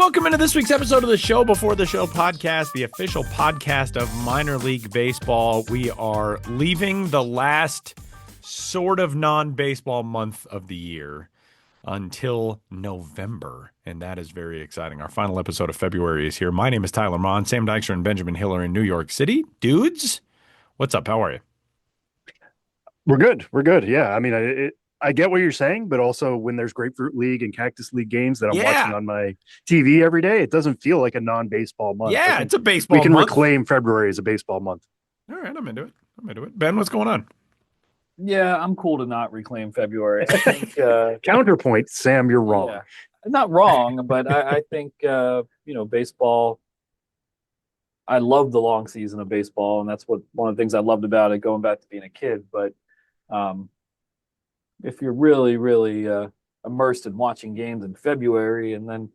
welcome into this week's episode of the Show Before the Show podcast, the official podcast of minor league baseball. We are leaving the last sort of non-baseball month of the year until November, and that is very exciting. Our final episode of February is here. My name is Tyler Mon. Sam Dykstra and Benjamin Hill are in New York City. Dudes, what's up? How are you? We're good. We're good. Yeah. I mean, I get what you're saying, but also when there's Grapefruit League and Cactus League games that I'm watching on my TV every day, it doesn't feel like a non-baseball month. Yeah, it's a baseball month. We can reclaim February as a baseball month. All right, I'm into it. Ben, what's going on? Yeah, I'm cool to not reclaim February. I think counterpoint, Sam, you're wrong. Yeah, not wrong, but I think baseball. I love the long season of baseball, and that's one of the things I loved about it, going back to being a kid. But if you're really, really immersed in watching games in February, and then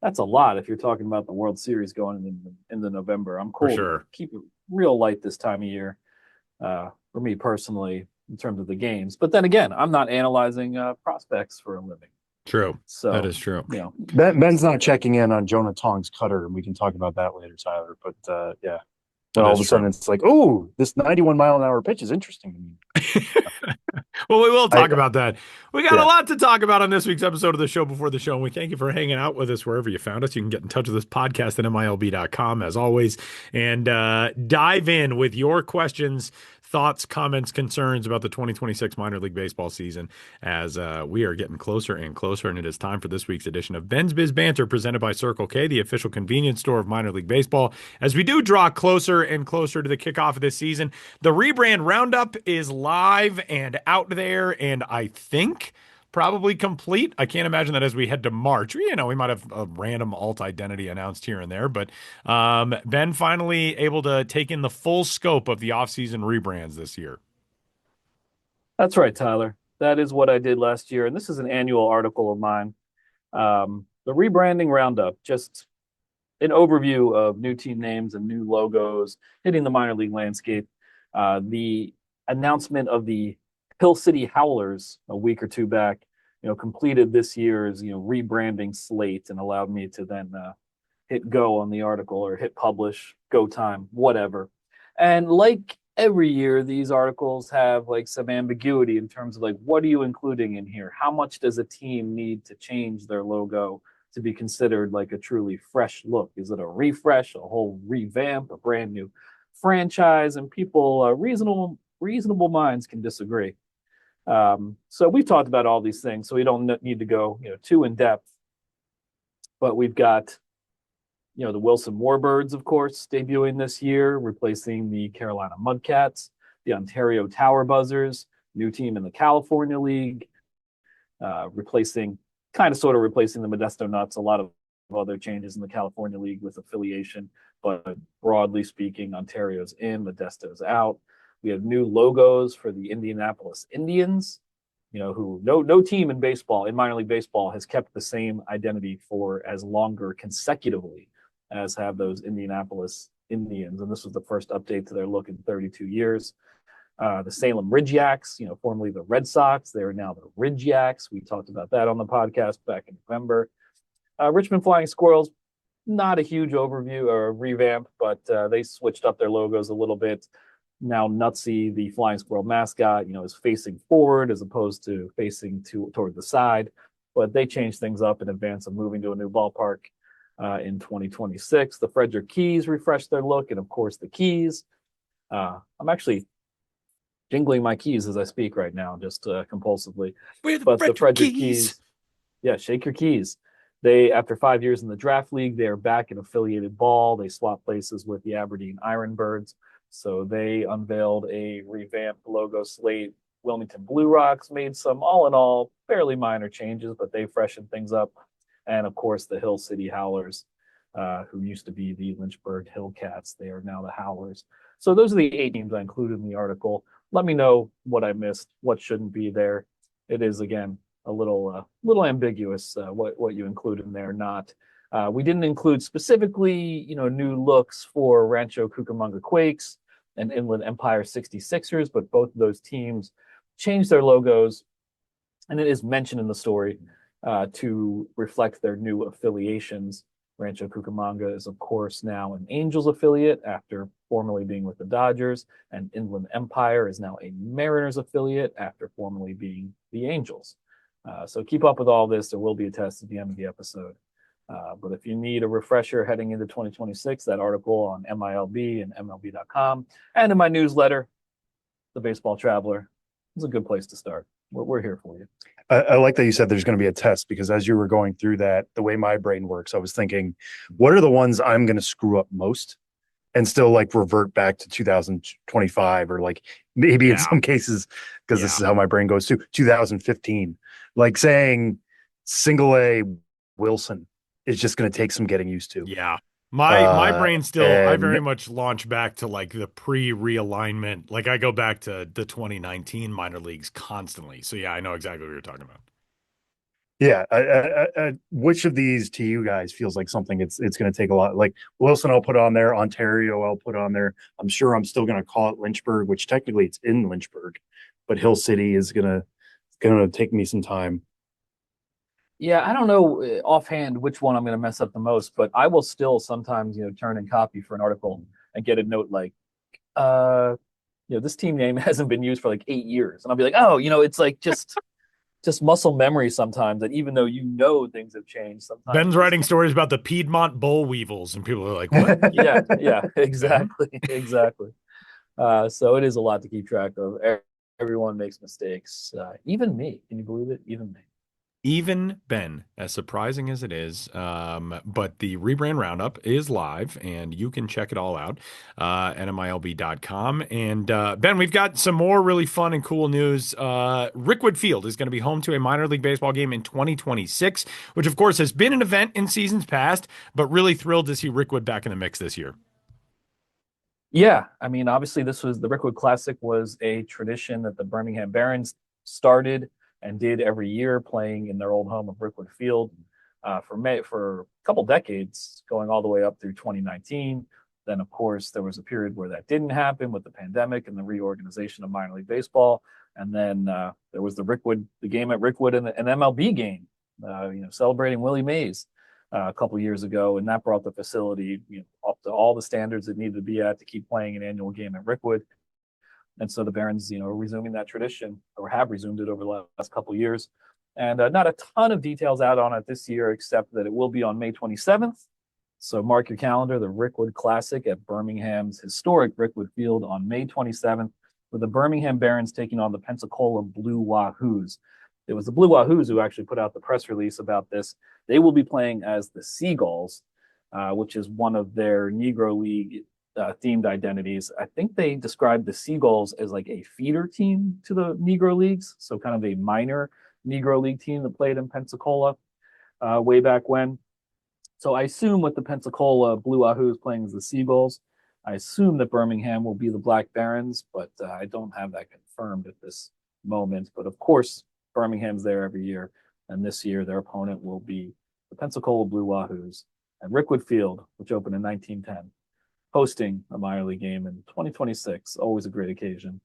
that's a lot if you're talking about the World Series going into November. I'm cool. For sure. To keep it real light this time of year for me personally in terms of the games. But then again, I'm not analyzing prospects for a living. True. So that is true. Ben's not checking in on Jonah Tong's cutter, and we can talk about that later, Tyler. But yeah. But all of a sudden it's like, oh, this 91 mile an hour pitch is interesting to me. Well, we will talk about that. We got a lot to talk about on this week's episode of the Show Before the Show, and we thank you for hanging out with us wherever you found us. You can get in touch with this podcast at milb.com, as always, and dive in with your questions, thoughts, comments, concerns about the 2026 minor league baseball season as we are getting closer and closer, and it is time for this week's edition of Ben's Biz Banter, presented by Circle K, the official convenience store of minor league baseball. As we do draw closer and closer to the kickoff of this season, the rebrand roundup is live and out there, and I think probably complete. I can't imagine that as we head to March, we might have a random alt identity announced here and there, but Ben finally able to take in the full scope of the offseason rebrands this year. That's right, Tyler. That is what I did last year, and this is an annual article of mine. The rebranding roundup, just an overview of new team names and new logos hitting the minor league landscape. The announcement of the Hill City Howlers a week or two back, completed this year's, rebranding slate and allowed me to then hit go on the article or hit publish, go time, whatever. And like every year, these articles have like some ambiguity in terms of like, what are you including in here? How much does a team need to change their logo to be considered like a truly fresh look? Is it a refresh, a whole revamp, a brand new franchise? And people, reasonable minds can disagree. So we've talked about all these things, so we don't need to go, too in depth. But we've got, the Wilson Warbirds, of course, debuting this year, replacing the Carolina Mudcats, the Ontario Tower Buzzers, new team in the California League, replacing the Modesto Nuts. A lot of other changes in the California League with affiliation, but broadly speaking, Ontario's in, Modesto's out. We have new logos for the Indianapolis Indians, who no team in baseball, in minor league baseball, has kept the same identity for as longer consecutively as have those Indianapolis Indians. And this was the first update to their look in 32 years. The Salem Ridge-Yaks, formerly the Red Sox, they are now the Ridge-Yaks. We talked about that on the podcast back in November. Richmond Flying Squirrels, not a huge overview or revamp, but they switched up their logos a little bit. Now Nutsy, the Flying Squirrel mascot, is facing forward as opposed to facing toward the side. But they changed things up in advance of moving to a new ballpark in 2026. The Frederick Keys refreshed their look, and of course the Keys. I'm actually jingling my keys as I speak right now, just compulsively. But the Frederick Keys. Yeah, shake your keys. They, after 5 years in the draft league, they are back in affiliated ball. They swap places with the Aberdeen Ironbirds. So they unveiled a revamped logo slate. Wilmington Blue Rocks made some, all in all, fairly minor changes, but they freshened things up. And of course, the Hill City Howlers, who used to be the Lynchburg Hillcats, they are now the Howlers. So those are the 8 teams I included in the article. Let me know what I missed, what shouldn't be there. It is, again, a little ambiguous what you include in there or not. We didn't include specifically, new looks for Rancho Cucamonga Quakes and Inland Empire 66ers, but both of those teams changed their logos, and it is mentioned in the story to reflect their new affiliations. Rancho Cucamonga is, of course, now an Angels affiliate after formerly being with the Dodgers, and Inland Empire is now a Mariners affiliate after formerly being the Angels. So keep up with all this. There will be a test at the end of the episode. But if you need a refresher heading into 2026, that article on MILB and MLB.com and in my newsletter, The Baseball Traveler, is a good place to start. We're here for you. I like that you said there's going to be a test, because as you were going through that, the way my brain works, I was thinking, what are the ones I'm going to screw up most and still like revert back to 2025, or like maybe in some cases, because this is how my brain goes too, 2015, like saying single A Wilson is just going to take some getting used to. Yeah. My brain still, I very much launch back to like the pre-realignment. Like I go back to the 2019 minor leagues constantly. So yeah, I know exactly what you're talking about. Yeah. Which of these to you guys feels like something it's going to take a lot? Like Wilson, I'll put on there. Ontario, I'll put on there. I'm sure I'm still going to call it Lynchburg, which technically it's in Lynchburg, but Hill City is going to take me some time. Yeah, I don't know offhand which one I'm going to mess up the most, but I will still sometimes, turn and copy for an article and get a note like, this team name hasn't been used for like 8 years, and I'll be like, oh, it's like just muscle memory sometimes. That even though things have changed, sometimes Ben's writing stories about the Piedmont Boll Weevils, and people are like, what? yeah, exactly. So it is a lot to keep track of. Everyone makes mistakes, even me. Can you believe it? Even me. Even Ben, as surprising as it is, but the rebrand roundup is live, and you can check it all out at MILB.com. And Ben, we've got some more really fun and cool news. Rickwood Field is going to be home to a minor league baseball game in 2026, which of course has been an event in seasons past, but really thrilled to see Rickwood back in the mix this year. Yeah, I mean, obviously, the Rickwood Classic was a tradition that the Birmingham started and did every year, playing in their old home of Rickwood Field for a couple decades, going all the way up through 2019. Then, of course, there was a period where that didn't happen with the pandemic and the reorganization of minor league baseball. And then there was the game at Rickwood, and an MLB game, celebrating Willie Mays a couple years ago, and that brought the facility up to all the standards it needed to be at to keep playing an annual game at Rickwood. And so the Barons, are resuming that tradition, or have resumed it over the last couple of years. And not a ton of details out on it this year, except that it will be on May 27th. So mark your calendar, the Rickwood Classic at Birmingham's historic Rickwood Field on May 27th, with the Birmingham Barons taking on the Pensacola Blue Wahoos. It was the Blue Wahoos who actually put out the press release about this. They will be playing as the Seagulls, which is one of their Negro League themed identities. I think they described the Seagulls as like a feeder team to the Negro Leagues, so kind of a minor Negro League team that played in Pensacola way back when. So I assume with the Pensacola Blue Wahoos playing as the Seagulls, I assume that Birmingham will be the Black Barons, but I don't have that confirmed at this moment. But of course, Birmingham's there every year, and this year their opponent will be the Pensacola Blue Wahoos at Rickwood Field, which opened in 1910. Hosting a minor league game in 2026, always a great occasion,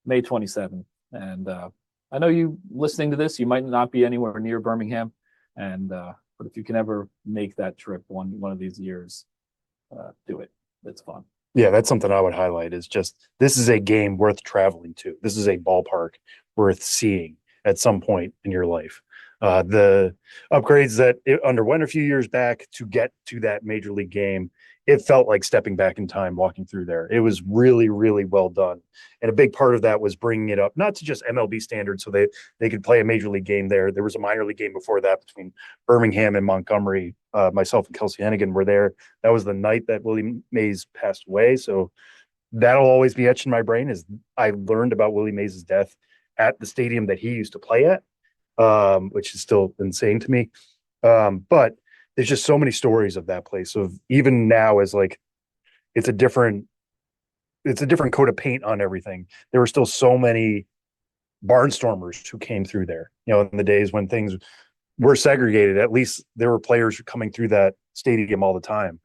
May 27th. And I know you listening to this, you might not be anywhere near Birmingham, but if you can ever make that trip one of these years, do it. It's fun. Yeah, that's something I would highlight, is just, this is a game worth traveling to. This is a ballpark worth seeing at some point in your life. The upgrades that underwent a few years back to get to that major league game, it felt like stepping back in time walking through there. It was really, really well done. And a big part of that was bringing it up, not to just MLB standards, so they could play a major league game there. There was a minor league game before that between Birmingham and Montgomery. Myself and Kelsey Hennigan were there. That was the night that Willie Mays passed away. So that'll always be etched in my brain, is I learned about Willie Mays' death at the stadium that he used to play at, which is still insane to me. But there's just so many stories of that place, of even now as like, it's a different coat of paint on everything. There were still so many barnstormers who came through there, in the days when things were segregated. At least there were players coming through that stadium all the time.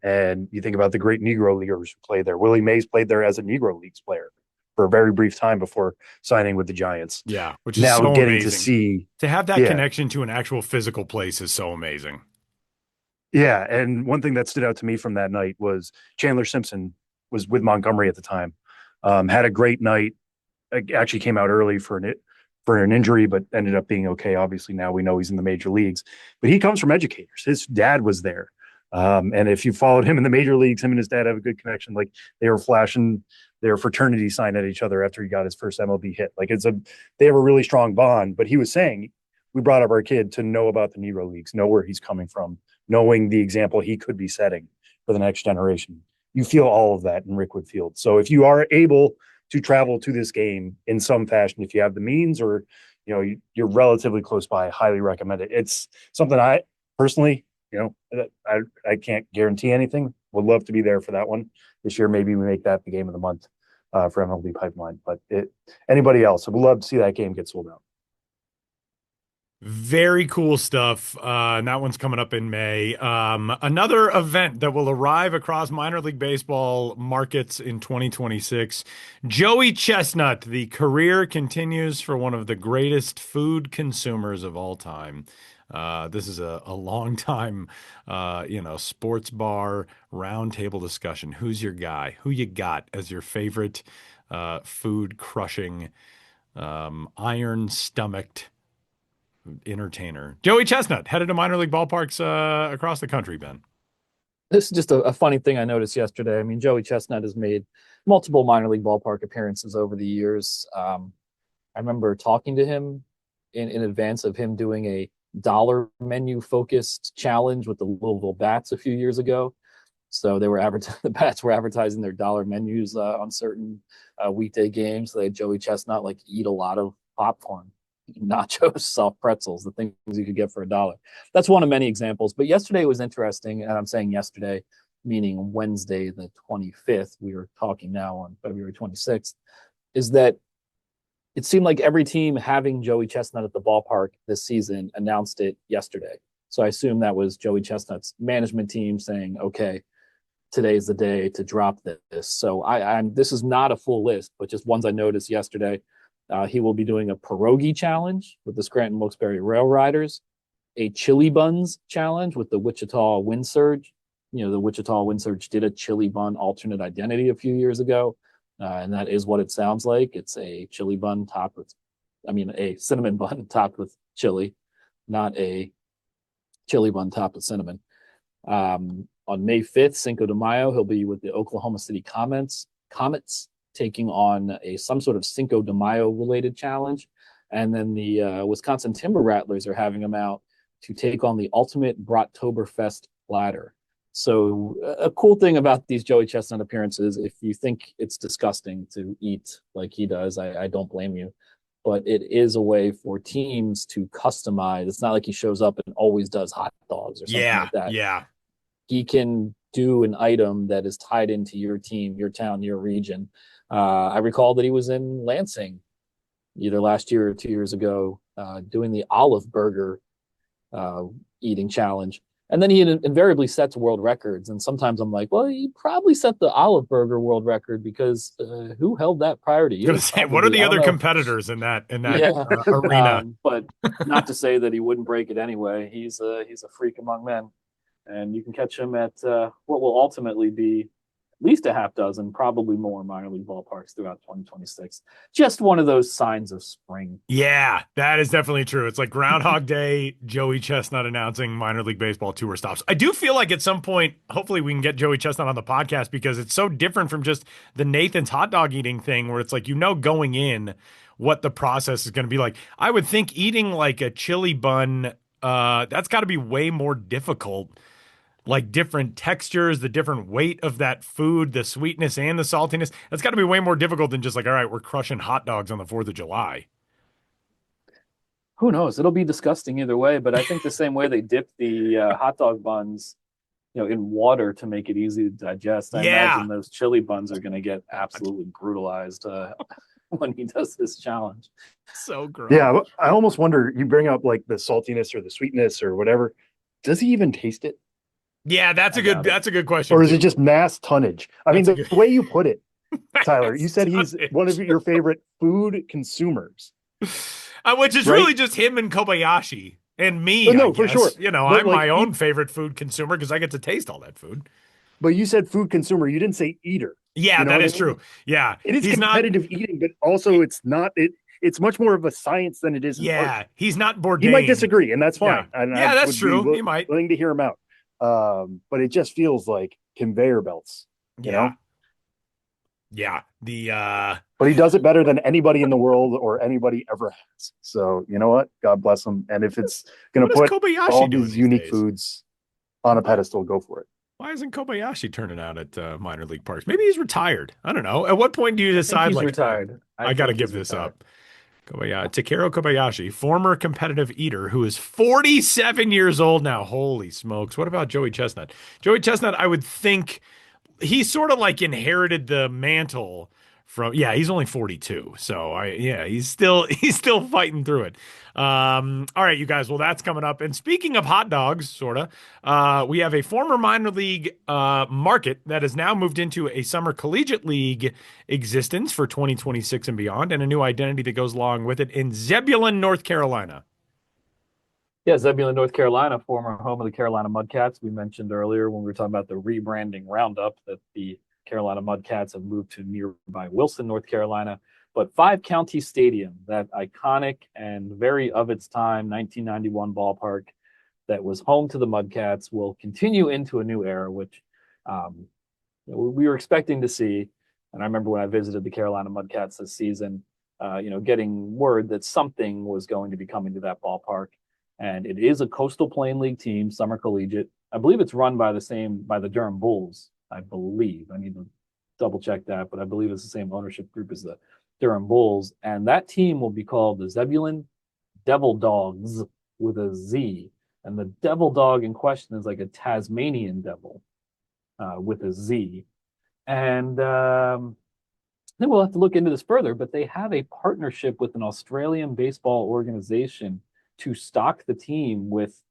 And you think about the great Negro Leaguers who played there. Willie Mays played there as a Negro Leagues player for a very brief time before signing with the Giants. Yeah, which is now so getting amazing. to see to have that connection to an actual physical place is so amazing. Yeah, and one thing that stood out to me from that night was Chandler Simpson was with Montgomery at the time. Had a great night. Actually came out early for an injury, but ended up being okay. Obviously, now we know he's in the major leagues. But he comes from educators. His dad was there, and if you followed him in the major leagues, him and his dad have a good connection. Like they were flashing their fraternity sign at each other after he got his first MLB hit. Like they have a really strong bond. But he was saying we brought up our kid to know about the Negro Leagues, know where he's coming from, knowing the example he could be setting for the next generation. You feel all of that in Rickwood Field. So if you are able to travel to this game in some fashion, if you have the means or you're relatively close by, I highly recommend it. It's something I personally, I can't guarantee anything. Would love to be there for that one this year. Maybe we make that the game of the month for MLB Pipeline. But anybody else, I would love to see that game get sold out. Very cool stuff. And that one's coming up in May. Another event that will arrive across minor league baseball markets in 2026. Joey Chestnut, the career continues for one of the greatest food consumers of all time. This is a long time, sports bar roundtable discussion. Who's your guy? Who you got as your favorite food crushing, iron stomached entertainer? Joey Chestnut headed to minor league ballparks across the country, Ben. This is just a funny thing I noticed yesterday. I mean, Joey Chestnut has made multiple minor league ballpark appearances over the years. I remember talking to him in advance of him doing a dollar menu focused challenge with the Louisville Bats a few years ago. So they were the Bats were advertising their dollar menus on certain weekday games. So they had Joey Chestnut eat a lot of popcorn, nachos, soft pretzels, the things you could get for $1. That's one of many examples. But yesterday was interesting, and I'm saying yesterday, meaning Wednesday the 25th. We were talking now on February 26th. Is that it seemed like every team having Joey Chestnut at the ballpark this season announced it yesterday. So I assume that was Joey Chestnut's management team saying, "Okay, today's the day to drop this." So this is not a full list, but just ones I noticed yesterday. He will be doing a pierogi challenge with the Scranton Wilkes-Barre Rail Riders, a chili buns challenge with the Wichita Wind Surge. The Wichita Wind Surge did a chili bun alternate identity a few years ago, and that is what it sounds like. It's a chili bun topped with, a cinnamon bun topped with chili, not a chili bun topped with cinnamon. On May 5th, Cinco de Mayo, he'll be with the Oklahoma City Comets, taking on some sort of Cinco de Mayo related challenge. And then the Wisconsin Timber Rattlers are having him out to take on the ultimate Brattoberfest ladder. So a cool thing about these Joey Chestnut appearances, if you think it's disgusting to eat like he does, I don't blame you. But it is a way for teams to customize. It's not like he shows up and always does hot dogs or something like that. Yeah. He can do an item that is tied into your team, your town, your region. I recall that he was in Lansing either last year or 2 years ago doing the olive burger eating challenge. And then he invariably sets world records. And sometimes I'm like, well, he probably set the olive burger world record because who held that prior to you? What are the other competitors in that arena? But not to say that he wouldn't break it anyway. He's a freak among men. And you can catch him at what will ultimately be at least a half dozen, probably more minor league ballparks throughout 2026. Just one of those signs of spring. Yeah, that is definitely true. It's like Groundhog Day, Joey Chestnut announcing minor league baseball tour stops. I do feel like at some point, hopefully we can get Joey Chestnut on the podcast because it's so different from just the Nathan's hot dog eating thing where it's like, going in what the process is going to be like. I would think eating like a chili bun, that's got to be way more difficult. Like different textures, the different weight of that food, the sweetness and the saltiness. That's got to be way more difficult than just like, all right, we're crushing hot dogs on the 4th of July. Who knows? It'll be disgusting either way, but I think the same way they dip the hot dog buns, in water to make it easy to digest. I imagine those chili buns are going to get absolutely brutalized when he does this challenge. So gross. Yeah, I almost wonder, you bring up like the saltiness or the sweetness or whatever. Does he even taste it? Yeah, that's a good question. Or is it just mass tonnage? I mean, the way you put it, Tyler, you said he's one of your favorite food consumers. Which is really just him and Kobayashi And me, But I no, for sure. guess. You know, But I'm like, my own favorite food consumer because I get to taste all that food. but you said food consumer. You didn't say eater. Yeah, You know that what I is true. mean? Yeah. It is He's not, competitive eating, but also it's not. It's much more of a science than it is an art. yeah, he's not He might Bourdain. disagree, and that's Yeah. fine. And I Yeah, that's would be true. He might. willing to hear him out. But it just feels like conveyor belts, you Yeah. know? Yeah. But he does it better than anybody in the world or anybody ever has. So, you know what? God bless him. And if it's going What to is put all Kobayashi doing these these unique days? foods on a Why, pedestal, go for it. why isn't Kobayashi turning out at minor league parks? Maybe he's retired. I don't know. At what point do you I think decide, he's like, retired. I I got to think give he's this retired. up? Takeru Kobayashi, former competitive eater who is 47 years old now. Holy smokes. What about Joey Chestnut? Joey Chestnut, I would think he sort of like inherited the mantle from, yeah, he's only 42. So he's still he's still fighting through it. All right, you guys. Well, that's coming up. And speaking of hot dogs, sort of, we have a former minor league market that has now moved into a summer collegiate league existence for 2026 and beyond, and a new identity that goes along with it in Zebulon, North Carolina. Yeah, Zebulon, North Carolina, former home of the Carolina Mudcats. We mentioned earlier when we were talking about the rebranding roundup that the Carolina Mudcats have moved to nearby Wilson, North Carolina. But Five County Stadium, that iconic and very of its time 1991 ballpark that was home to the Mudcats, will continue into a new era, which we were expecting to see. And I remember when I visited the Carolina Mudcats this season, getting word that something was going to be coming to that ballpark. And it is a Coastal Plain League team, summer collegiate. I believe it's run by the Durham Bulls. I believe. I need to double check that, but I believe it's the same ownership group as the Durham Bulls. And that team will be called the Zebulon Devil Dogs with a Z. And the devil dog in question is like a Tasmanian devil with a Z. And then we'll have to look into this further, but they have a partnership with an Australian baseball organization to stock the team with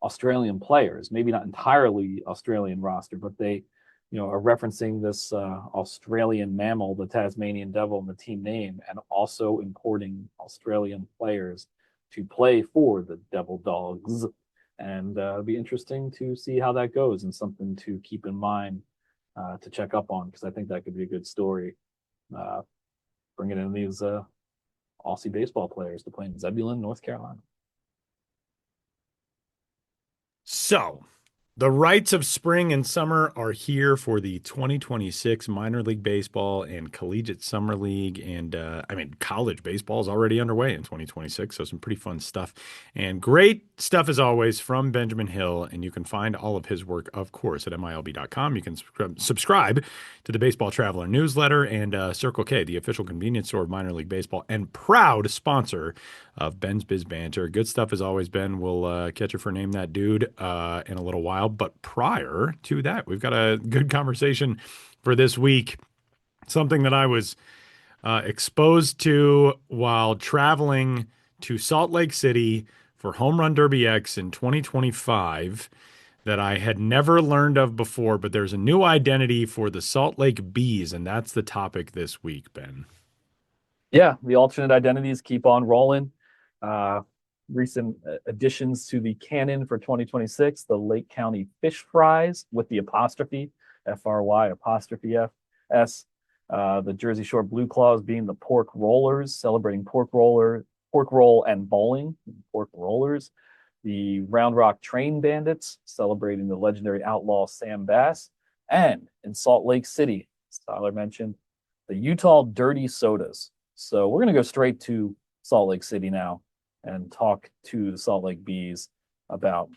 Australian players, maybe not entirely Australian roster, but they, are referencing this Australian mammal, the Tasmanian devil, in the team name, and also importing Australian players to play for the Devil Dogs. And it'll be interesting to see how that goes and something to keep in mind to check up on, because I think that could be a good story. Bringing in these Aussie baseball players to play in Zebulon, North Carolina. So, the rites of spring and summer are here for the 2026 minor league baseball and collegiate summer league. And college baseball is already underway in 2026. So some pretty fun stuff and great stuff as always from Benjamin Hill. And you can find all of his work, of course, at MILB.com. You can subscribe to the Baseball Traveler newsletter and Circle K, the official convenience store of minor league baseball and proud sponsor of Ben's Biz Banter. Good stuff as always, Ben. We'll catch you for Name That Dude in a little while. But prior to that, we've got a good conversation for this week. Something that I was exposed to while traveling to Salt Lake City for Home Run Derby X in 2025 that I had never learned of before, but there's a new identity for the Salt Lake Bees, and that's the topic this week, Ben. Yeah, the alternate identities keep on rolling. Recent additions to the canon for 2026, the Lake County Fish Fries with the apostrophe, FRY apostrophe FS. The Jersey Shore Blue Claws being the Pork Rollers, celebrating pork roll and bowling, pork rollers. The Round Rock Train Bandits, celebrating the legendary outlaw Sam Bass. And in Salt Lake City, as Tyler mentioned, the Utah Dirty Sodas. So we're going to go straight to Salt Lake City now and talk to the Salt Lake Bees about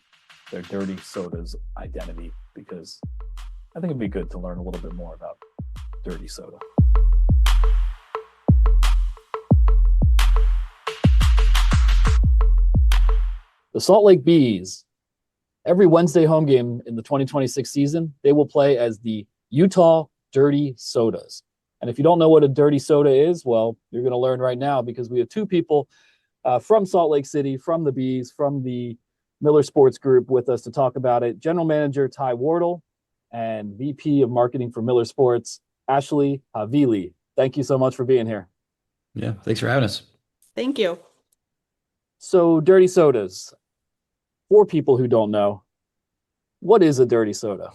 their Dirty Sodas identity, because I think it'd be good to learn a little bit more about Dirty Soda. The Salt Lake Bees, every Wednesday home game in the 2026 season, they will play as the Utah Dirty Sodas. And if you don't know what a dirty soda is, well, you're going to learn right now, because we have two people from Salt Lake City, from the Bees, from the Miller Sports Group with us to talk about it. General Manager Ty Wardle and VP of Marketing for Miller Sports, Ashley Havili. Thank you so much for being here. Yeah, thanks for having us. Thank you. So, dirty sodas. for people who don't know, what is a dirty soda?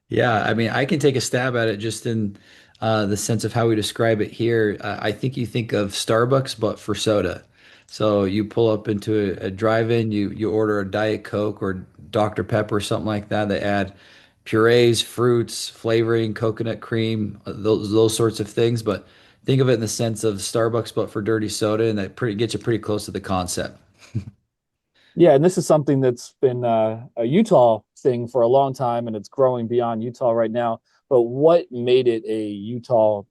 Yeah, I mean, I can take a stab at it just in the sense of how we describe it here. I think you think of Starbucks, but for soda. So you pull up into a drive-in, you order a Diet Coke or Dr. Pepper or something like that. They add purees, fruits, flavoring, coconut cream, those sorts of things. But think of it in the sense of Starbucks, but for dirty soda, and that pretty gets you pretty close to the concept. Yeah, and this is something that's been a Utah thing for a long time, and it's growing beyond Utah right now. But what made it a Utah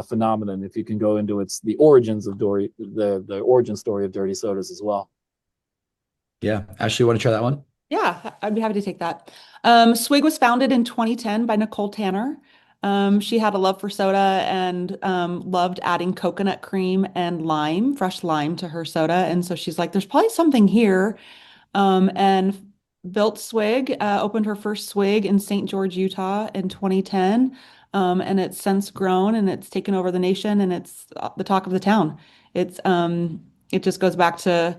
phenomenon? If you can go into the origins of the origin story of dirty sodas as well. Yeah, Ashley, you want to try that one? Yeah, I'd be happy to take that. Swig was founded in 2010 by Nicole Tanner. She had a love for soda and loved adding coconut cream and lime, fresh lime to her soda. And so she's like, there's probably something here. And built Swig, opened her first Swig in St. George, Utah in 2010. And it's since grown and it's taken over the nation and it's the talk of the town. It just goes back to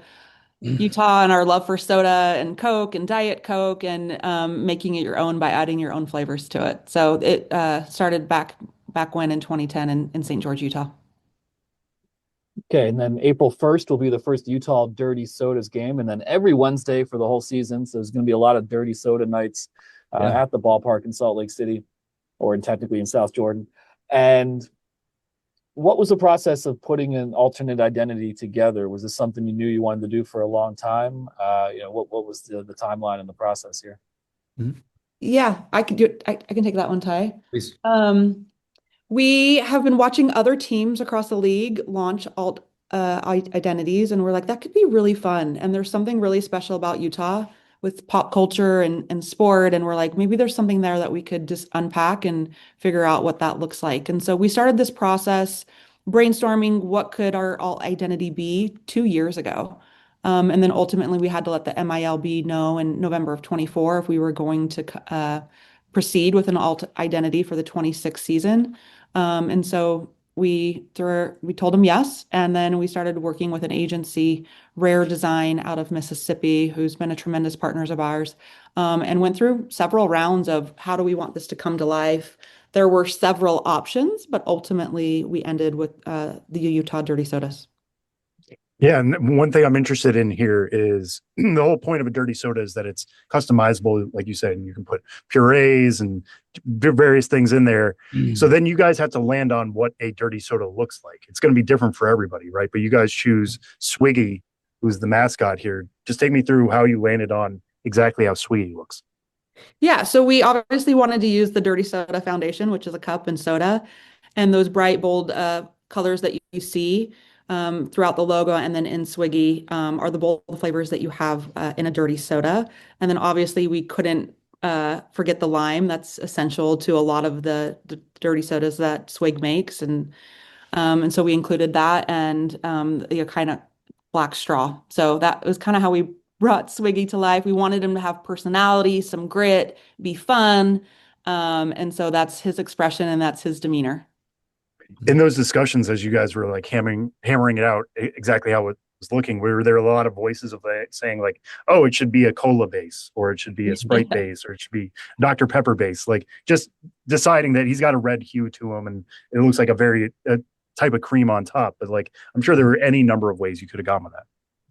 Utah and our love for soda and Coke and Diet Coke and making it your own by adding your own flavors to it. So it started back when in 2010 in St. George, Utah. Okay, and then April 1st will be the first Utah Dirty Sodas game, and then every Wednesday for the whole season. So there's going to be a lot of dirty soda nights Yeah. at the ballpark in Salt Lake City, or technically in South Jordan. And what was the process of putting an alternate identity together? Was this something you knew you wanted to do for a long time? What was the timeline and the process here? Mhm. Yeah, I could do it. I can take that one, Ty. Please. We have been watching other teams across the league launch alt identities, and we're like, that could be really fun. And there's something really special about Utah with pop culture and sport. And we're like, maybe there's something there that we could just unpack and figure out what that looks like. And so we started this process brainstorming what could our alt identity be 2 years ago. And then ultimately we had to let the MILB know in November of 24 if we were going to proceed with an alt identity for the 26 season. And so we told them yes, and then we started working with an agency, Rare Design, out of Mississippi, who's been a tremendous partner of ours, and went through several rounds of how do we want this to come to life. There were several options, but ultimately we ended with the Utah Dirty Sodas. Yeah, and one thing I'm interested in here is the whole point of a dirty soda is that it's customizable, like you said, and you can put purees and various things in there. So then you guys have to land on what a dirty soda looks like. It's going to be different for everybody, right? But you guys choose Swiggy, who's the mascot here. Just take me through how you landed on exactly how Swiggy looks. Yeah, so we obviously wanted to use the Dirty Soda Foundation, which is a cup and soda, and those bright, bold colors that you see throughout the logo and then in Swiggy are the bold flavors that you have in a dirty soda. And then obviously we couldn't forget the lime. That's essential to a lot of the dirty sodas that Swig makes. And so we included that and the kind of black straw. So that was kind of how we brought Swiggy to life. We wanted him to have personality, some grit, be fun. And so that's his expression and that's his demeanor. In those discussions, as you guys were like hammering it out exactly how it was looking, were there a lot of voices of saying like, oh, it should be a cola base, or it should be a Sprite base, or it should be Dr. Pepper base, like just deciding that he's got a red hue to him and it looks like a type of cream on top. But like, I'm sure there were any number of ways you could have gone with that.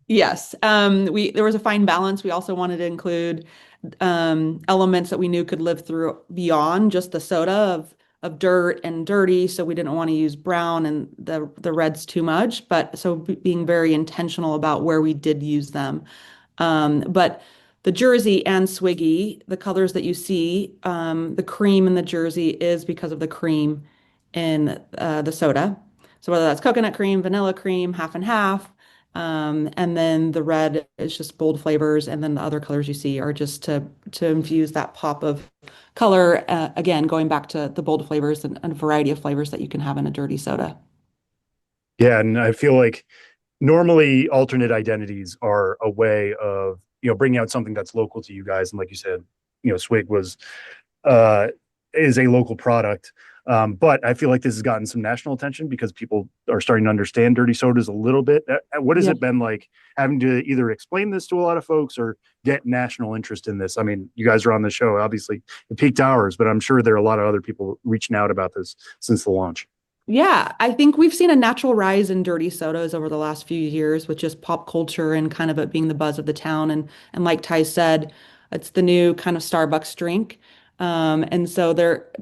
Yes. There was a fine balance. We also wanted to include elements that we knew could live through beyond just the soda of dirt and dirty. So we didn't want to use brown and the reds too much, but so being very intentional about where we did use them. But the jersey and Swiggy, the colors that you see, the cream in the jersey is because of the cream in the soda. So whether that's coconut cream, vanilla cream, half and half, and then the red is just bold flavors, and then the other colors you see are just to infuse that pop of color. Again, going back to the bold flavors and a variety of flavors that you can have in a dirty soda. Yeah, and I feel like normally alternate identities are a way of bringing out something that's local to you guys, and like you said, Swig was is a local product. But I feel like this has gotten some national attention because people are starting to understand dirty sodas a little bit. What has it been like having to either explain this to a lot of folks or get national interest in this? I mean, you guys are on the show, obviously it peaked hours, but I'm sure there are a lot of other people reaching out about this since the launch. Yeah, I think we've seen a natural rise in dirty sodas over the last few years with just pop culture and kind of it being the buzz of the town. And like Ty said, it's the new kind of Starbucks drink. And so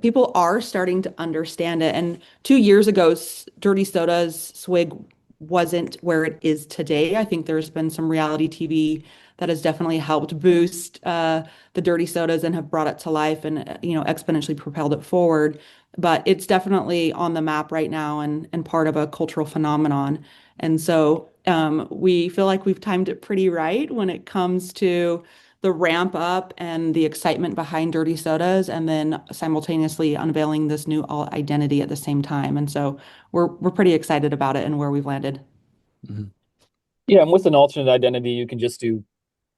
people are starting to understand it. And 2 years ago, dirty sodas swig wasn't where it is today. I think there's been some reality TV that has definitely helped boost the dirty sodas and have brought it to life and exponentially propelled it forward, but it's definitely on the map right now and part of a cultural phenomenon. And so we feel like we've timed it pretty right when it comes to the ramp up and the excitement behind dirty sodas, and then simultaneously unveiling this new alt identity at the same time. And so we're pretty excited about it and where we've landed. Mhm. Yeah, and with an alternate identity, you can just do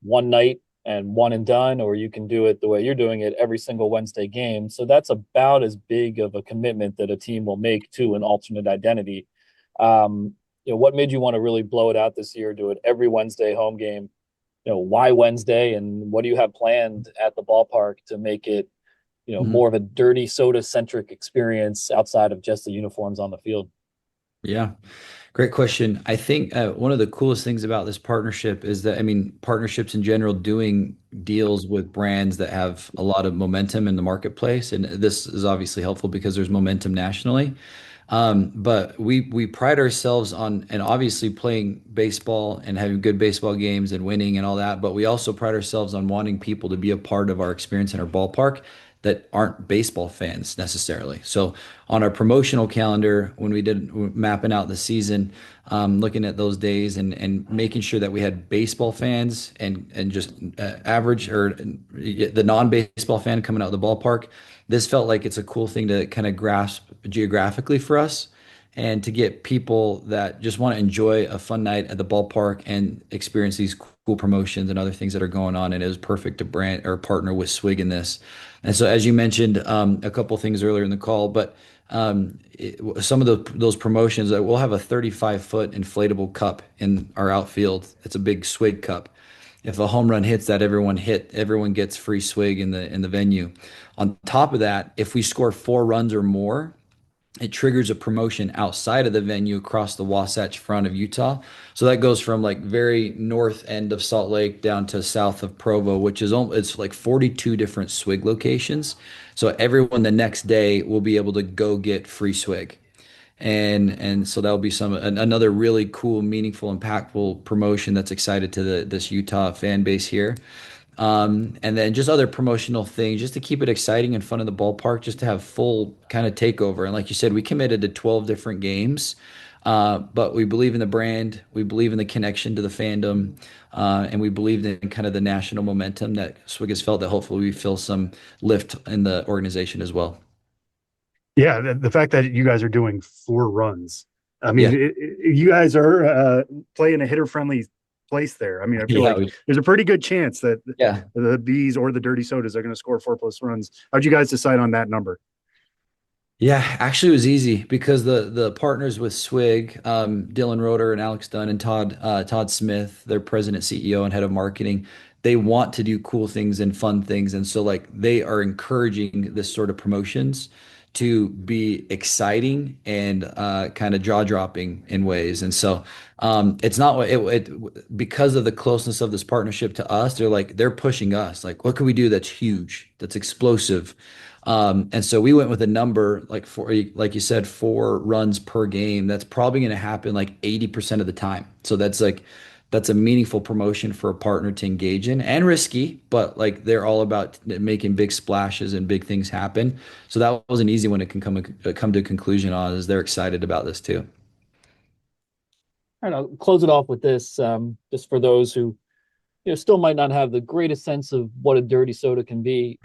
one night and one and done, or you can do it the way you're doing it every single Wednesday game. So that's about as big of a commitment that a team will make to an alternate identity. What made you want to really blow it out this year, do it every Wednesday home game? Why Wednesday, and what do you have planned at the ballpark to make it, more of a dirty soda centric experience outside of just the uniforms on the field? Yeah, great question. I think one of the coolest things about this partnership is that, I mean, partnerships in general, doing deals with brands that have a lot of momentum in the marketplace. And this is obviously helpful because there's momentum nationally. But we pride ourselves on, and obviously playing baseball and having good baseball games and winning and all that. But we also pride ourselves on wanting people to be a part of our experience in our ballpark that aren't baseball fans necessarily. So on our promotional calendar, when we did mapping out the season, looking at those days and making sure that we had baseball fans and just average or the non-baseball fan coming out of the ballpark. This felt like it's a cool thing to kind of grasp geographically for us and to get people that just want to enjoy a fun night at the ballpark and experience these cool promotions and other things that are going on. And it was perfect to brand or partner with Swig in this. And so, as you mentioned, a couple things earlier in the call, but some of those promotions, we'll have a 35-foot inflatable cup in our outfield. It's a big Swig cup. If a home run hits that, everyone gets free Swig in the venue. On top of that, if we score 4 runs or more, it triggers a promotion outside of the venue across the Wasatch Front of Utah. So that goes from like very north end of Salt Lake down to south of Provo, which is it's like 42 different Swig locations. So everyone the next day will be able to go get free Swig. And so that'll be another really cool, meaningful, impactful promotion that's excited to this Utah fan base here. And then just other promotional things, just to keep it exciting and fun in the ballpark, just to have full kind of takeover. And like you said, we committed to 12 different games, but we believe in the brand, we believe in the connection to the fandom, and we believe in kind of the national momentum that Swig has felt, that hopefully we feel some lift in the organization as well. Yeah, the fact that you guys are doing 4 runs. I mean, Yeah. you guys are playing a hitter-friendly place there. I mean, I feel Yeah, like there's a pretty good chance that yeah. the Bees or the Dirty Sodas are going to score 4+ runs. How'd you guys decide on that number? Yeah, actually it was easy because the partners with Swig, Dylan Roeder and Alex Dunn and Todd Smith, their president, CEO, and head of marketing, they want to do cool things and fun things. And so like they are encouraging this sort of promotions to be exciting and kind of jaw-dropping in ways. And so it's not what because of the closeness of this partnership to us, they're pushing us. Like, what can we do that's huge, that's explosive? And so we went with a number like you said, 4 runs per game. That's probably going to happen like 80% of the time. So that's a meaningful promotion for a partner to engage in, and risky, but like they're all about making big splashes and big things happen. So that was an easy one to come to a conclusion on, is they're excited about this too. All right, I'll close it off with this, just for those who still might not have the greatest sense of what a dirty soda can be.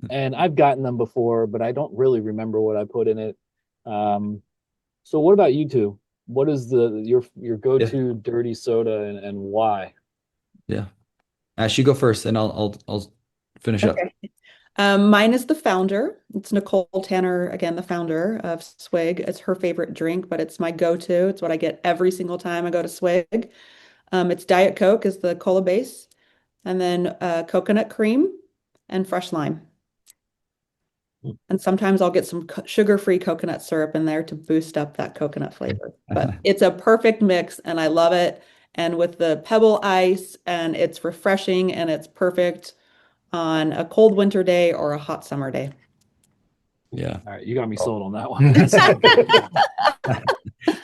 And I've gotten them before, but I don't really remember what I put in it. So what about you two? What is your go-to dirty soda, and why? Yeah. Ash, you go first, and I'll finish up. Okay. Mine is the founder. It's Nicole Tanner, again, the founder of Swig. It's her favorite drink, but it's my go-to. It's what I get every single time I go to Swig. It's Diet Coke is the cola base, and then coconut cream and fresh lime. And sometimes I'll get some sugar-free coconut syrup in there to boost up that coconut flavor. But it's a perfect mix, and I love it. And with the pebble ice, and it's refreshing, and it's perfect on a cold winter day or a hot summer day. Yeah. All right, you got me sold on that one.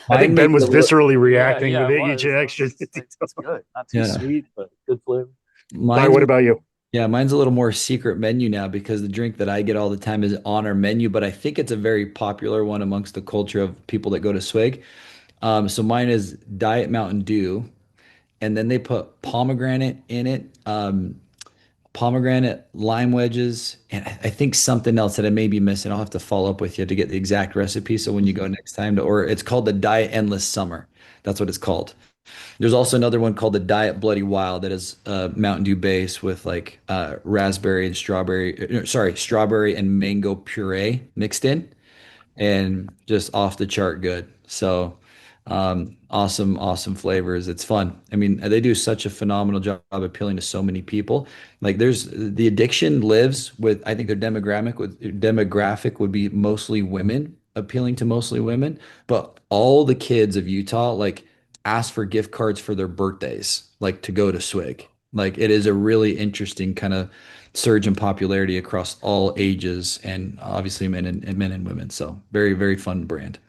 I think Ben was Mine makes viscerally reacting Yeah, with it each was. extra. It's good. Not too Yeah. sweet, but good flavor. Why, what about you? Yeah, mine's a little more secret menu now because the drink that I get all the time is on our menu, but I think it's a very popular one amongst the culture of people that go to Swig. So mine is Diet Mountain Dew, and then they put pomegranate in it, pomegranate lime wedges, and I think something else that I may be missing. I'll have to follow up with you to get the exact recipe. So when you go next time or it's called the Diet Endless Summer. That's what it's called. There's also another one called the Diet Bloody Wild that is Mountain Dew base with like raspberry and strawberry and mango puree mixed in and just off the chart good. So awesome flavors. It's fun. I mean, they do such a phenomenal job appealing to so many people. Like there's the addiction lives with, I think their demographic would be mostly women, appealing to mostly women, but all the kids of Utah like ask for gift cards for their birthdays, like to go to Swig. Like it is a really interesting kind of surge in popularity across all ages and obviously men and women. So very fun brand.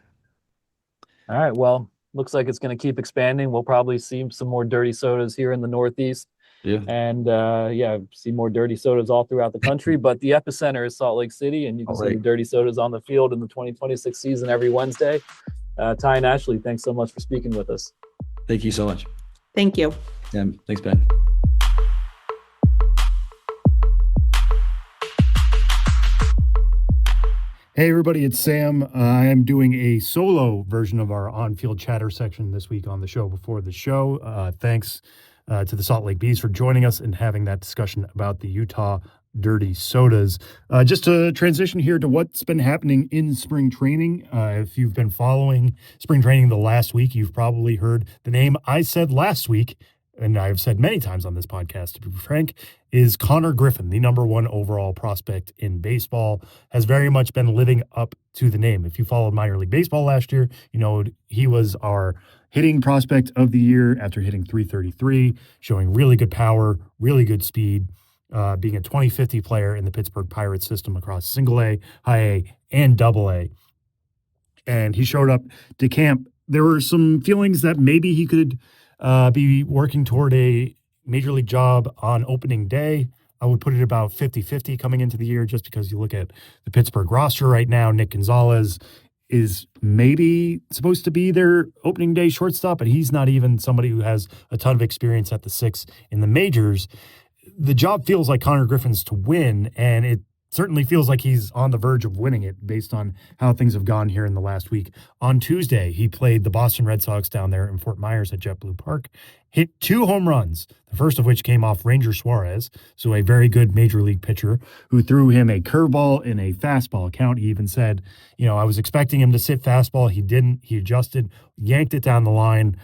All right. Well, looks like it's going to keep expanding. We'll probably see some more dirty sodas here in the Northeast. Yeah. And see more dirty sodas all throughout the country. But the epicenter is Salt Lake City, and you can see the dirty sodas on the field in the 2026 season every Wednesday. Ty and Ashley, thanks so much for speaking with us. Thank you so much. Thank you. Yeah, thanks, Ben. Hey everybody, it's Sam. I am doing a solo version of our on-field chatter section this week on the show before the show. Thanks to the Salt Lake Bees for joining us and having that discussion about the Utah dirty sodas. Just to transition here to what's been happening in spring training. If you've been following spring training the last week, you've probably heard the name I said last week, and I've said many times on this podcast, to be frank, is Konnor Griffin, the number one overall prospect in baseball, has very much been living up to the name. If you followed minor league baseball last year, you know he was our hitting prospect of the year after hitting .333, showing really good power, really good speed, being a 2050 player in the Pittsburgh Pirates system across single A, high A, and double A. And he showed up to camp. There were some feelings that maybe he could be working toward a major league job on opening day. I would put it about 50-50 coming into the year, just because you look at the Pittsburgh roster right now. Nick Gonzalez is maybe supposed to be their opening day shortstop, but he's not even somebody who has a ton of experience at the six in the majors. The job feels like Konnor Griffin's to win, and it certainly feels like he's on the verge of winning it based on how things have gone here in the last week. On Tuesday, he played the Boston Red Sox down there in Fort Myers at JetBlue Park, hit 2 home runs, the first of which came off Ranger Suarez, so a very good major league pitcher who threw him a curveball in a fastball count. He even said, I was expecting him to sit fastball. He didn't. He adjusted, yanked it down the line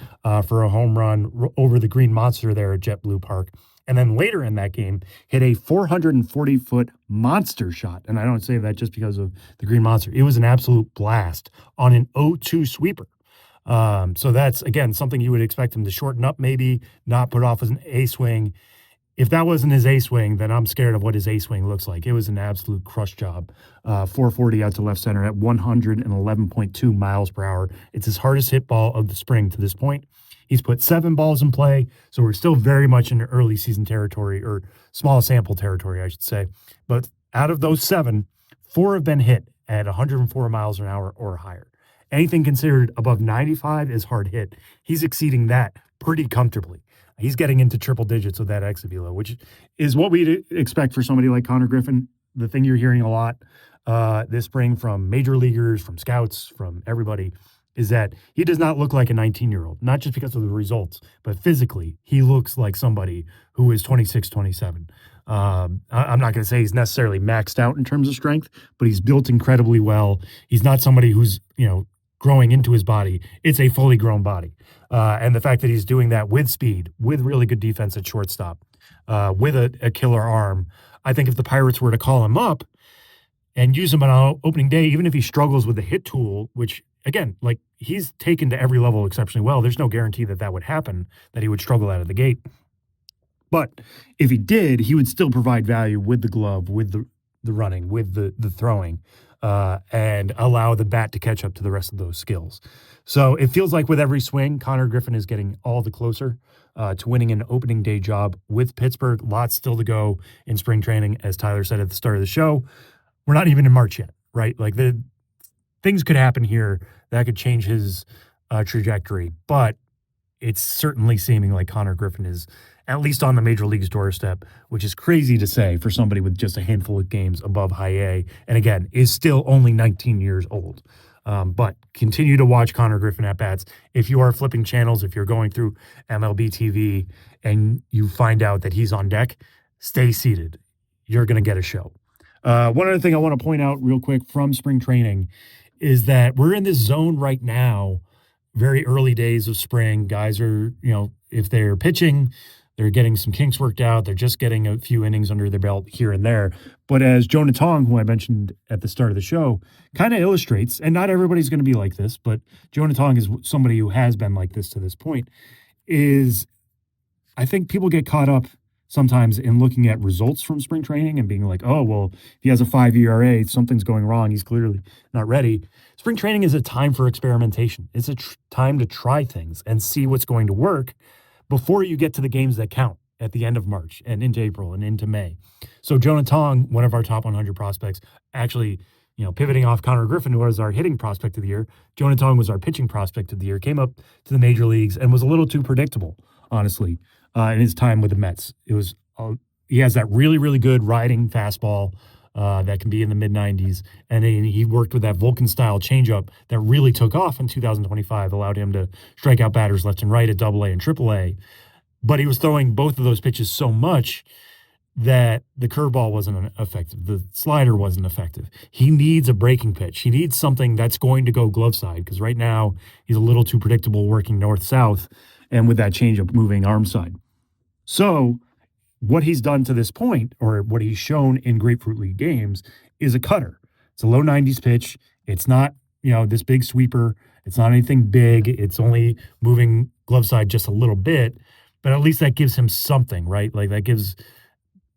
for a home run over the Green Monster there at JetBlue Park. And then later in that game, hit a 440-foot monster shot. And I don't say that just because of the Green Monster. It was an absolute blast on an 0-2 sweeper. So that's, again, something you would expect him to shorten up, maybe not put off as an A-swing. If that wasn't his A-swing, then I'm scared of what his A-swing looks like. It was an absolute crush job. 440 out to left center at 111.2 miles per hour. It's his hardest hit ball of the spring to this point. He's put 7 balls in play, so we're still very much in early season territory, or small sample territory, I should say. But out of those 7, 4 have been hit at 104 miles an hour or higher. Anything considered above 95 is hard hit. He's exceeding that pretty comfortably. He's getting into triple digits with that exit velo, which is what we'd expect for somebody like Konnor Griffin. The thing you're hearing a lot this spring from major leaguers, from scouts, from everybody, is that he does not look like a 19-year-old, not just because of the results, but physically, he looks like somebody who is 26, 27. I'm not going to say he's necessarily maxed out in terms of strength, but he's built incredibly well. He's not somebody who's, growing into his body. It's a fully grown body. And the fact that he's doing that with speed, with really good defense at shortstop, with a killer arm, I think if the Pirates were to call him up and use him on opening day, even if he struggles with the hit tool, which, again, like he's taken to every level exceptionally well, there's no guarantee that would happen, that he would struggle out of the gate. But if he did, he would still provide value with the glove, with the running, with the throwing, and allow the bat to catch up to the rest of those skills. So it feels like with every swing, Konnor Griffin is getting all the closer to winning an opening day job with Pittsburgh. Lots still to go in spring training, as Tyler said at the start of the show. We're not even in March yet, right? Like the things could happen here that could change his trajectory, but it's certainly seeming like Konnor Griffin is at least on the major league's doorstep, which is crazy to say for somebody with just a handful of games above high A, and again, is still only 19 years old. But continue to watch Konnor Griffin at bats. If you are flipping channels, if you're going through MLB TV and you find out that he's on deck, stay seated. You're going to get a show. One other thing I want to point out real quick from spring training is that we're in this zone right now, very early days of spring. Guys are, if they're pitching, they're getting some kinks worked out. They're just getting a few innings under their belt here and there. But as Jonah Tong, who I mentioned at the start of the show, kind of illustrates, and not everybody's going to be like this, but Jonah Tong is somebody who has been like this to this point, is I think people get caught up sometimes in looking at results from spring training and being like, oh, well, he has a 5 ERA, something's going wrong. He's clearly not ready. Spring training is a time for experimentation. It's a time to try things and see what's going to work before you get to the games that count at the end of March and into April and into May. So Jonah Tong, one of our top 100 prospects, actually, pivoting off Konnor Griffin, who was our hitting prospect of the year, Jonah Tong was our pitching prospect of the year, came up to the major leagues and was a little too predictable, honestly, in his time with the Mets. It was he has that really, really good riding fastball that can be in the mid-90s, and then he worked with that Vulcan-style changeup that really took off in 2025, allowed him to strike out batters left and right at AA and AAA. But he was throwing both of those pitches so much that the curveball wasn't effective. The slider wasn't effective. He needs a breaking pitch. He needs something that's going to go glove side, because right now he's a little too predictable working north-south and with that changeup moving arm side. So what he's done to this point, or what he's shown in Grapefruit League games, is a cutter. It's a low 90s pitch. It's not, this big sweeper. It's not anything big. It's only moving glove side just a little bit, but at least that gives him something, right? Like that gives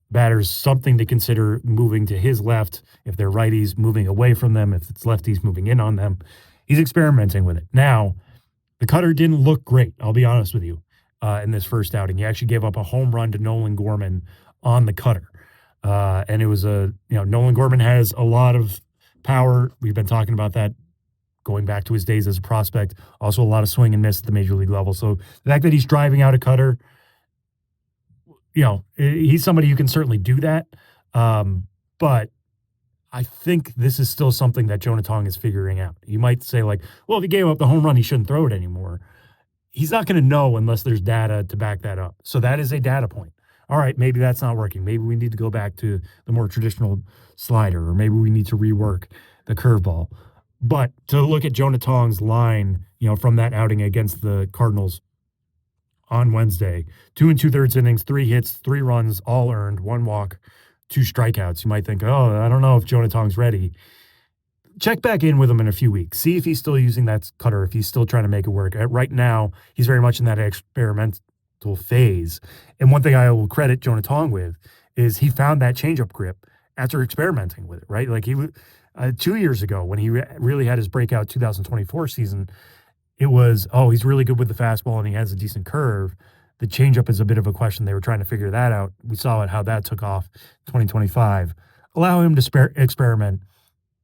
batters something to consider moving to his left. If they're righties, moving away from them. If it's lefties, moving in on them. He's experimenting with it. Now, the cutter didn't look great, I'll be honest with you. In this first outing, he actually gave up a home run to Nolan Gorman on the cutter. And it was Nolan Gorman has a lot of power. We've been talking about that going back to his days as a prospect. Also a lot of swing and miss at the major league level. So the fact that he's driving out a cutter, he's somebody who can certainly do that. But I think this is still something that Jonah Tong is figuring out. You might say like, well, if he gave up the home run, he shouldn't throw it anymore. He's not going to know unless there's data to back that up. So that is a data point. All right, maybe that's not working. Maybe we need to go back to the more traditional slider, or maybe we need to rework the curveball. But to look at Jonah Tong's line, from that outing against the Cardinals on Wednesday, 2 2/3 innings, 3 hits, 3 runs, all earned, 1 walk, 2 strikeouts. You might think, oh, I don't know if Jonah Tong's ready. Check back in with him in a few weeks. See if he's still using that cutter, if he's still trying to make it work. Right now, he's very much in that experimental phase. And one thing I will credit Jonah Tong with is he found that changeup grip after experimenting with it, right? Like 2 years ago when he really had his breakout 2024 season, it was, he's really good with the fastball and he has a decent curve. The changeup is a bit of a question. They were trying to figure that out. We saw how that took off 2025. Allow him to experiment.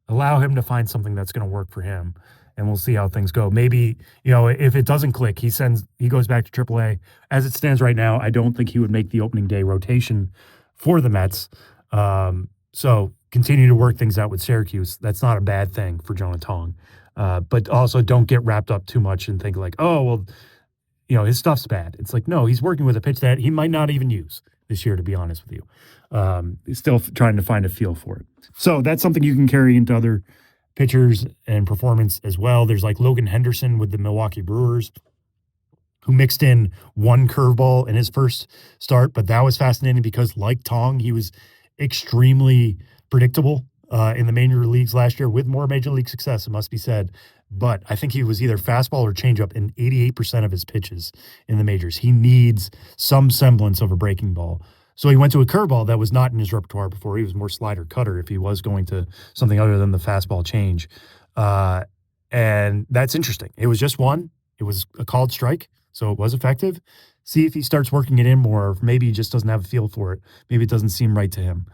Allow him to find something that's going to work for him, and we'll see how things go. Maybe, if it doesn't click, he goes back to AAA. As it stands right now, I don't think he would make the opening day rotation for the Mets. So continue to work things out with Syracuse. That's not a bad thing for Jonah Tong. But also don't get wrapped up too much and think like, oh, well, his stuff's bad. It's like, no, he's working with a pitch that he might not even use this year, to be honest with you. Still trying to find a feel for it. So that's something you can carry into other pitchers and performance as well. There's like Logan Henderson with the Milwaukee Brewers, who mixed in one curveball in his first start, but that was fascinating because, like Tong, he was extremely predictable in the major leagues last year with more major league success, it must be said. But I think he was either fastball or changeup in 88% of his pitches in the majors. He needs some semblance of a breaking ball. So he went to a curveball that was not in his repertoire before. He was more slider cutter if he was going to something other than the fastball change. And that's interesting. It was just one. It was a called strike, so it was effective. See if he starts working it in more, or maybe he just doesn't have a feel for it. Maybe it doesn't seem right to him.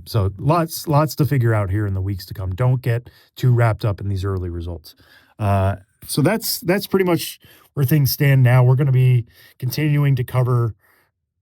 So lots to figure out here in the weeks to come. Don't get too wrapped up in these early results. So that's pretty much where things stand now. We're going to be continuing to cover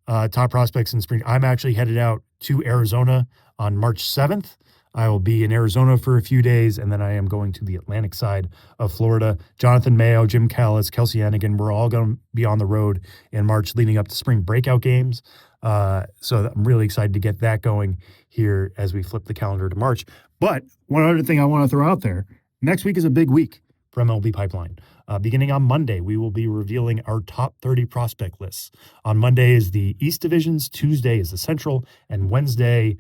top prospects in spring. I'm actually headed out to Arizona on March 7th. I will be in Arizona for a few days, and then I am going to the Atlantic side of Florida. Jonathan Mayo, Jim Callis, Kelsey Hannigan, we're all going to be on the road in March leading up to spring breakout games. So I'm really excited to get that going here as we flip the calendar to March. But one other thing I want to throw out there, next week is a big week for MLB Pipeline. Beginning on Monday, we will be revealing our top 30 prospect lists. On Monday is the East Divisions, Tuesday is the Central, and Wednesday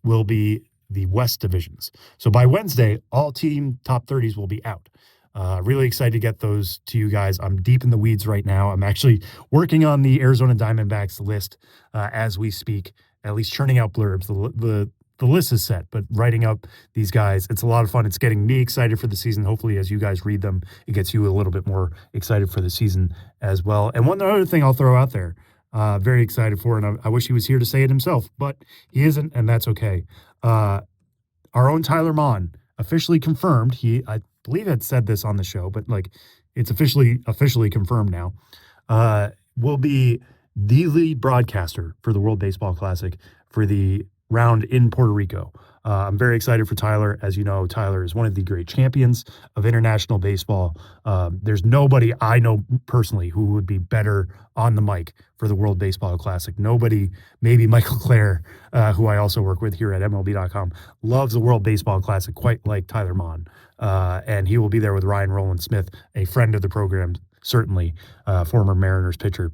will be the West Divisions. So by Wednesday, all team top 30s will be out. Really excited to get those to you guys. I'm deep in the weeds right now. I'm actually working on the Arizona Diamondbacks list as we speak, at least churning out blurbs. The list is set, but writing up these guys, it's a lot of fun. It's getting me excited for the season. Hopefully, as you guys read them, it gets you a little bit more excited for the season as well. And one other thing I'll throw out there, very excited for, and I wish he was here to say it himself, but he isn't, and that's okay. Our own Tyler Mon officially confirmed. I believe had said this on the show, but like it's officially confirmed now. Will be the lead broadcaster for the World Baseball Classic for the round in Puerto Rico. I'm very excited for Tyler. As you know, Tyler is one of the great champions of international baseball. There's nobody I know personally who would be better on the mic for the World Baseball Classic. Nobody, maybe Michael Clare, who I also work with here at MLB.com, loves the World Baseball Classic quite like Tyler Mon. And he will be there with Ryan Rowland Smith, a friend of the program, certainly, former Mariners pitcher.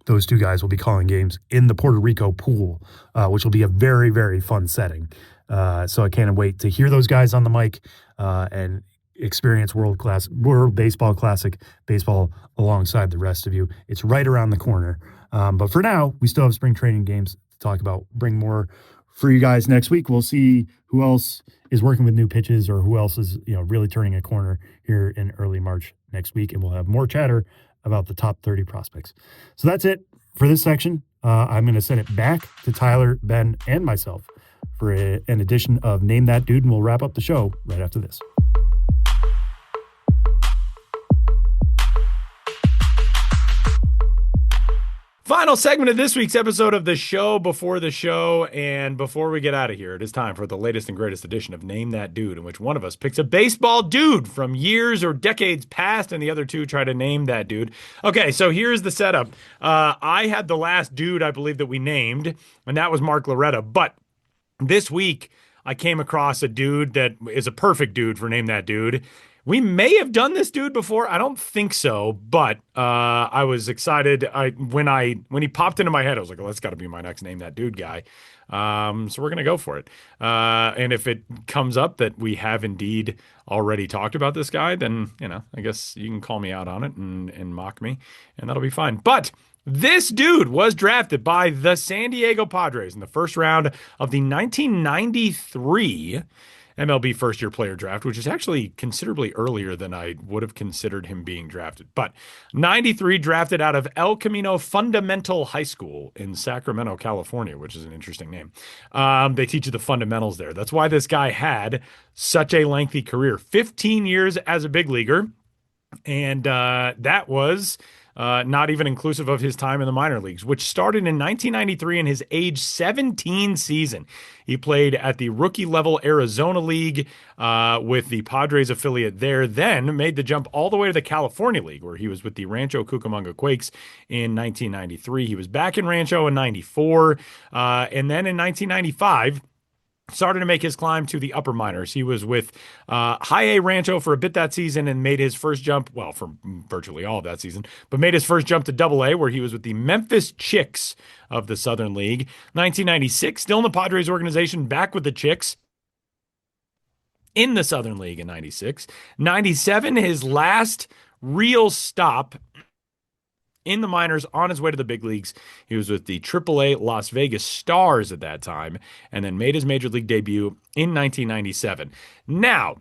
Those two guys will be calling games in the Puerto Rico pool, which will be a very, very fun setting. So I can't wait to hear those guys on the mic and experience World Baseball Classic baseball alongside the rest of you. It's right around the corner. But for now, we still have spring training games to talk about. Bring more for you guys next week. We'll see who else is working with new pitches or who else is really turning a corner here in early March next week. And we'll have more chatter about the top 30 prospects. So that's it for this section. I'm going to send it back to Tyler, Ben, and myself for an edition of Name That Dude, and we'll wrap up the show right after this. Final segment of this week's episode of the show before the show. And before we get out of here, it is time for the latest and greatest edition of Name That Dude, in which one of us picks a baseball dude from years or decades past, and the other two try to name that dude. Okay, so here's the setup. I had the last dude I believe that we named, and that was Mark Loretta. But this week, I came across a dude that is a perfect dude for Name That Dude. We may have done this dude before. I don't think so, but I was excited. When he popped into my head, I was like, "Oh, that's got to be my next Name That Dude guy." So we're gonna go for it. And if it comes up that we have indeed already talked about this guy, then I guess you can call me out on it and mock me, and that'll be fine. But this dude was drafted by the San Diego Padres in the first round of the 1993 MLB first-year player draft, which is actually considerably earlier than I would have considered him being drafted. But 93, drafted out of El Camino Fundamental High School in Sacramento, California, which is an interesting name. They teach you the fundamentals there. That's why this guy had such a lengthy career. 15 years as a big leaguer. And that was not even inclusive of his time in the minor leagues, which started in 1993 in his age 17 season. He played at the rookie level Arizona League with the Padres affiliate there, then made the jump all the way to the California League, where he was with the Rancho Cucamonga Quakes in 1993. He was back in Rancho in 94, and then in 1995, started to make his climb to the upper minors. He was with High A Rancho for a bit that season and made his first jump, well, for virtually all of that season, but made his first jump to Double A, where he was with the Memphis Chicks of the Southern League. 1996, still in the Padres organization, back with the Chicks in the Southern League in 96. 97, his last real stop in the minors on his way to the big leagues. He was with the AAA Las Vegas Stars at that time and then made his major league debut in 1997. Now,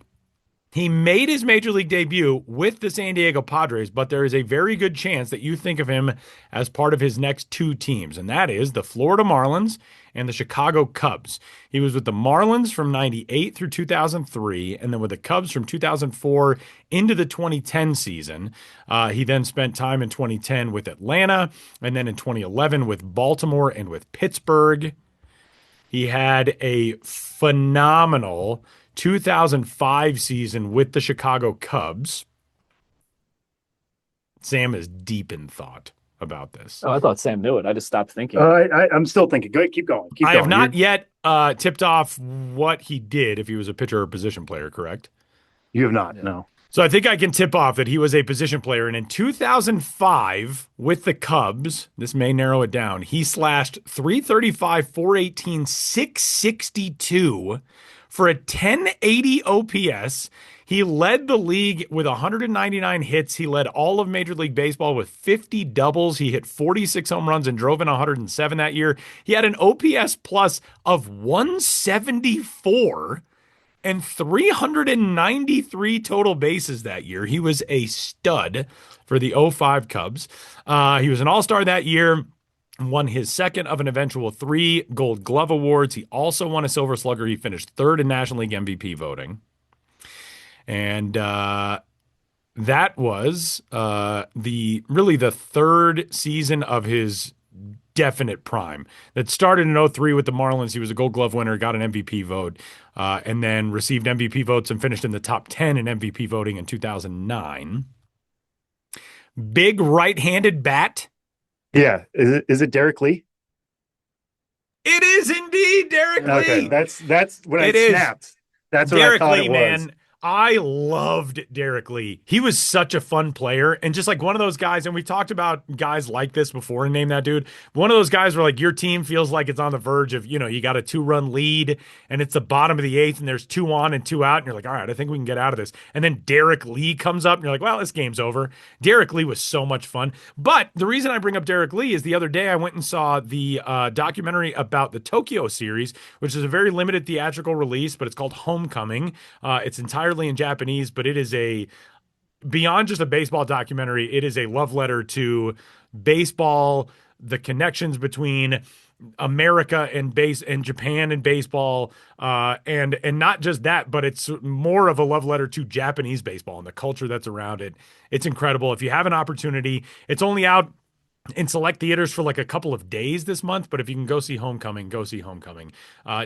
he made his major league debut with the San Diego Padres, but there is a very good chance that you think of him as part of his next two teams, and that is the Florida Marlins and the Chicago Cubs. He was with the Marlins from 98 through 2003, and then with the Cubs from 2004 into the 2010 season. He then spent time in 2010 with Atlanta, and then in 2011 with Baltimore and with Pittsburgh. He had a phenomenal 2005 season with the Chicago Cubs. Sam is deep in thought about this. Oh, I thought Sam knew it. I just stopped thinking. I'm still thinking. Go, keep going. I have not yet tipped off what he did, if he was a pitcher or position player, correct? You have not, no. So I think I can tip off that he was a position player. And in 2005 with the Cubs, this may narrow it down, he slashed 335, 418, 662 for a 1080 OPS. He led the league with 199 hits. He led all of Major League Baseball with 50 doubles. He hit 46 home runs and drove in 107 that year. He had an OPS plus of 174 and 393 total bases that year. He was a stud for the 05 Cubs. He was an all-star that year. Won his second of an eventual 3 Gold Glove awards. He also won a Silver Slugger. He finished third in National League MVP voting. And that was the third season of his definite prime. That started in 03 with the Marlins. He was a Gold Glove winner, got an MVP vote, and then received MVP votes and finished in the top 10 in MVP voting in 2009. Big right-handed bat. Yeah. Is it Derek Lee? It is indeed Derek Lee. Okay, that's when It I is. snapped. That's what Derek I thought Lee, it was. man. I loved Derek Lee. He was such a fun player and just like one of those guys, and we talked about guys like this before and name that dude. One of those guys where like your team feels like it's on the verge of, you got a 2-run lead and it's the bottom of the 8th and there's 2 on and 2 out and you're like, all right, I think we can get out of this. And then Derek Lee comes up and you're like, well, this game's over. Derek Lee was so much fun. But the reason I bring up Derek Lee is the other day I went and saw the documentary about the Tokyo series, which is a very limited theatrical release, but it's called Homecoming. It's entirely in Japanese, but it is beyond just a baseball documentary. It is a love letter to baseball, the connections between America and Japan and baseball, and not just that, but it's more of a love letter to Japanese baseball and the culture that's around it. It's incredible. If you have an opportunity, it's only out in select theaters for like a couple of days this month, but if you can go see Homecoming, go see Homecoming.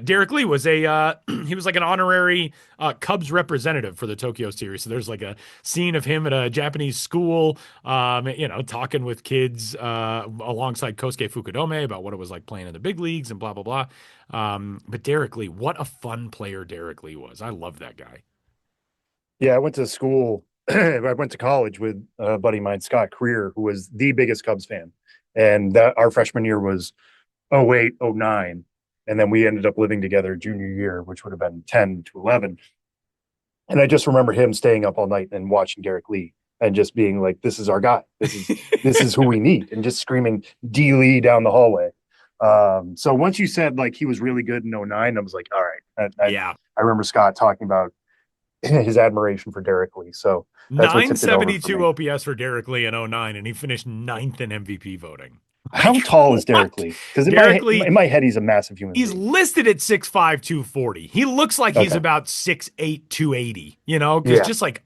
Derek Lee was he was like an honorary Cubs representative for the Tokyo series. So there's like a scene of him at a Japanese school, talking with kids alongside Kosuke Fukudome about what it was like playing in the big leagues and blah, blah, blah. But Derek Lee, what a fun player Derek Lee was. I love that guy. Yeah, I went to school. I went to college with a buddy of mine, Scott Creer, who was the biggest Cubs fan. And our freshman year was 08, 09. And then we ended up living together junior year, which would have been 10 to 11. And I just remember him staying up all night and watching Derek Lee and just being like, this is our guy. This is who we need. And just screaming D Lee down the hallway. So once you said like he was really good in 09, I was like, all right. I remember Scott talking about his admiration for Derek Lee. So that's 972 OPS for Derek Lee in 09, and he finished 9th in MVP voting. How tall is Derek Lee? Because in my head, he's a massive human being. He's listed at 6'5", 240. He looks like he's about 6'8", 280, because just like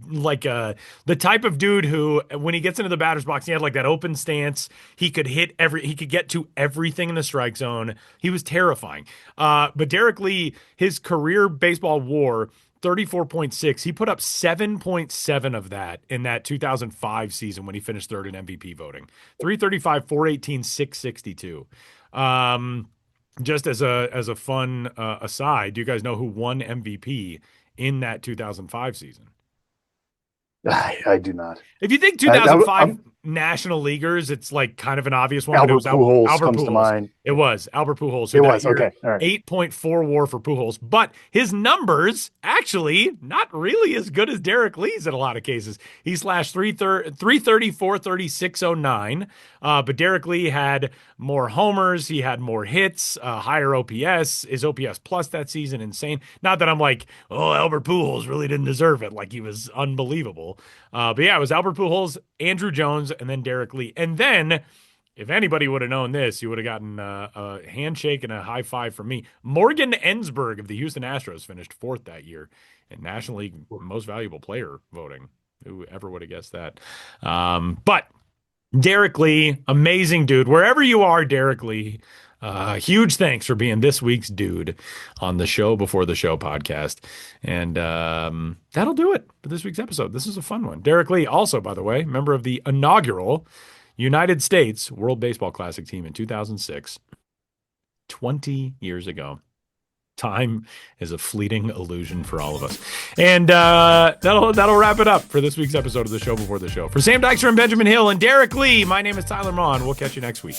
like the type of dude who, when he gets into the batter's box, he had like that open stance. He could get to everything in the strike zone. He was terrifying. But Derek Lee, his career baseball WAR, 34.6. He put up 7.7 of that in that 2005 season when he finished third in MVP voting. 335, 418, 662. Just as a fun aside, do you guys know who won MVP in that 2005 season? I do not. If you think 2005 National Leaguers, it's like kind of an obvious one. Albert Pujols comes to mind. It was Albert Pujols. It was, okay. All right. 8.4 WAR for Pujols, but his numbers actually not really as good as Derek Lee's in a lot of cases. He slashed 330, 430, 609. But Derek Lee had more homers. He had more hits, higher OPS. His OPS plus that season, insane. Not that I'm like, oh, Albert Pujols really didn't deserve it. Like, he was unbelievable. But yeah, it was Albert Pujols, Andrew Jones, and then Derek Lee. And then, if anybody would have known this, you would have gotten a handshake and a high five from me. Morgan Ensberg of the Houston Astros finished fourth that year in National League Most Valuable Player voting. Whoever would have guessed that? But Derek Lee, amazing dude. Wherever you are, Derek Lee, huge thanks for being this week's dude on the Show Before the Show podcast. And that'll do it for this week's episode. This is a fun one. Derek Lee, also, by the way, member of the inaugural United States World Baseball Classic team in 2006, 20 years ago. Time is a fleeting illusion for all of us. And that'll wrap it up for this week's episode of the Show Before the Show. For Sam Dykstra and Benjamin Hill and Derek Lee, my name is Tyler Maughan. We'll catch you next week.